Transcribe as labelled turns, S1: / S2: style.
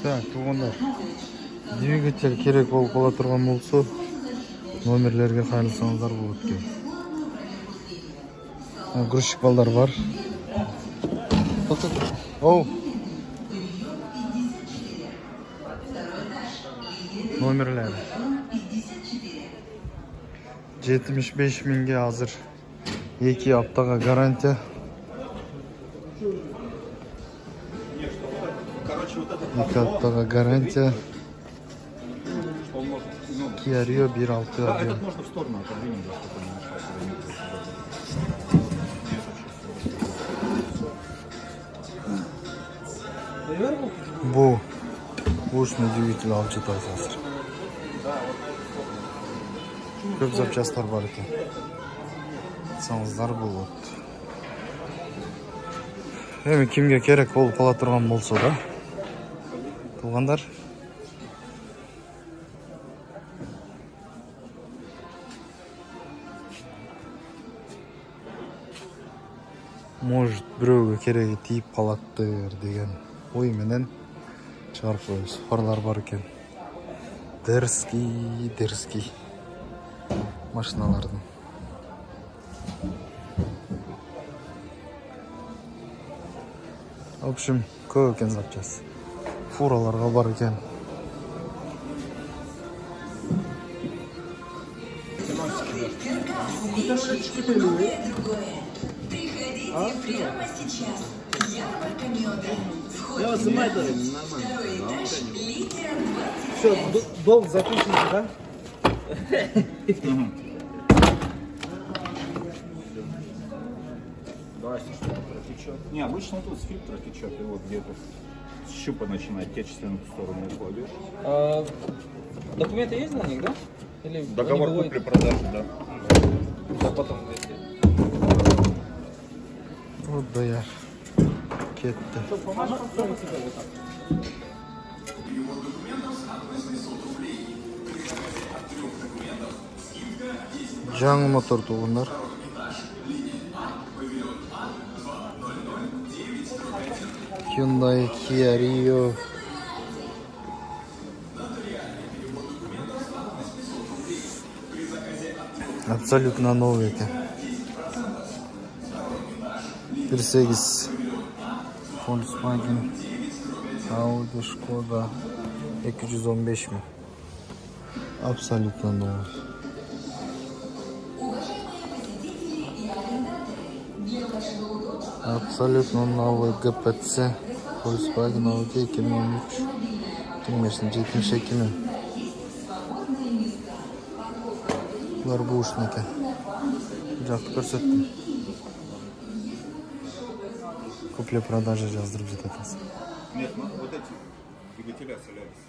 S1: Так, туғандар. Двигатель керек болып қала тұрған болса, номерлерге қайырылсаңыздар болады екен. Грузчик балдар бар. Оу. Номерлер. 75 мыңға азыр. 2 аптаға гарантия. 2 аптаға гарантия. Kia Rio 1.6.
S2: Этот можно в сторону отодвинуть, чтобы он не мешал себе.
S1: Бұл ушный двигатель алып жетеді азыр. Көп запчастар бар екен. Саңыздар болады. Эми кимге керек болып қала тұрған болса да. Туғандар. Может, біреуге керегі тиіп қалаттыр деген ой менен шығарып қойыз. Фарлар бар екен. Дерзкий машиналардың. В общем, көп екен запчасть. Фураларға бар екен.
S3: Прямо сейчас. Ярмарка меда.
S4: Я вас снимаю, да? Нормально.
S3: Литер
S4: Все, долг запишите, да?
S2: Давай, что протечет. Не, обычно тут с фильтра течет, и вот где-то с щупа начинает течь, в сторону кладешь.
S4: Документы есть на них, да? Или
S2: Договор купли-продажи, да.
S4: Да, потом.
S1: Вот даяр. Кетті. Жаңы мотор туғандар. Hyundai Kia Rio. Абсолютно новый екен. 1.8 Volkswagen, Audi, Skoda 215 mi? Абсолютно новый. Абсолютно новый ГПЦ Volkswagen Audi 2013. Тыңмешін 72 mi? Бұлар бұшынеке. Жақты көрсеттім. Купли-продажи жаздырып жететінсің.
S2: Нет, вот эти двигателя солярис.